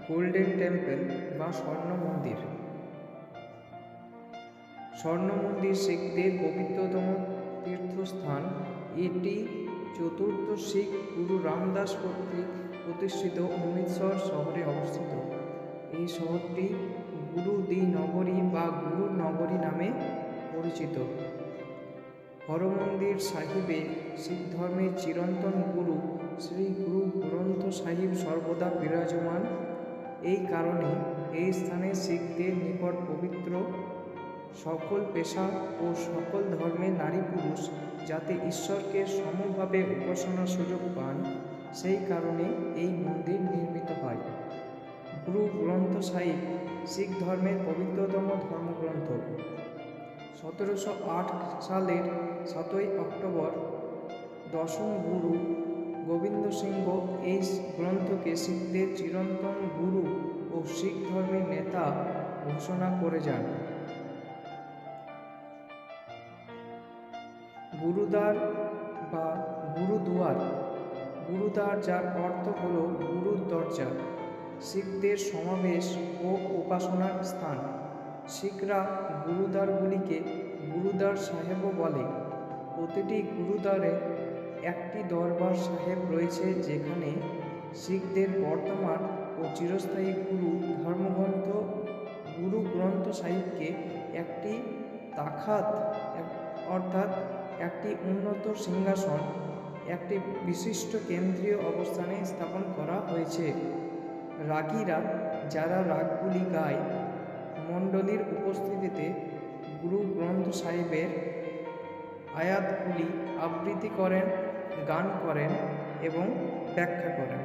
Golden temple বা স্বর্ণ মন্দির। স্বর্ণ মন্দির শিখদের পবিত্রতম তীর্থস্থান। এটি চতুর্থ শিখ গুরু রামদাস কর্তৃক প্রতিষ্ঠিত অমৃতসর শহরে অবস্থিত। এই শহরটি গুরু দি নগরী বা গুরুর নগরী নামে পরিচিত। হরমন্দির সাহিবে শিখ ধর্মের চিরন্তন গুরু শ্রী গুরু গ্রন্থ সাহিব সর্বদা বিরাজমান। এই কারণে এই স্থানে শিখদের নিকট পবিত্র। সকল পেশা ও সকল ধর্মের নারী পুরুষ যাতে ঈশ্বরকে সমভাবে উপাসনার সুযোগ পান, সেই কারণে এই মন্দির নির্মিত হয়। গুরু গ্রন্থ সাহিব শিখ ধর্মের পবিত্রতম ধর্মগ্রন্থ। 1708 সালের 7ই অক্টোবর দশম গুরু গোবিন্দ সিংহ এই গ্রন্থকে শিখদের চিরন্তন গুরু ও শিখ ধর্মের নেতা ঘোষণা করে যান। গুরুদ্বার বা গুরুদুয়ার। গুরুদ্বার যার অর্থ হল গুরুর দরজা, শিখদের সমাবেশ ও উপাসনার স্থান। শিখরা গুরুদ্বারগুলিকে গুরুদ্বার সাহেবও বলে। প্রতিটি গুরুদ্বারে একটি দরবার সাহেব রয়েছে, যেখানে শিখদের বর্তমান ও চিরস্থায়ী গুরু ধর্মগ্রন্থ গুরু গ্রন্থ সাহিবকে একটি তাখাত অর্থাৎ একটি উন্নত সিংহাসন, একটি বিশিষ্ট কেন্দ্রীয় অবস্থানে স্থাপন করা হয়েছে। রাগীরা, যারা রাগগুলি গায়, মণ্ডলীর উপস্থিতিতে গুরু গ্রন্থ সাহিবের আয়াতগুলি আবৃত্তি করেন, গান করেন এবং ব্যাখ্যা করেন।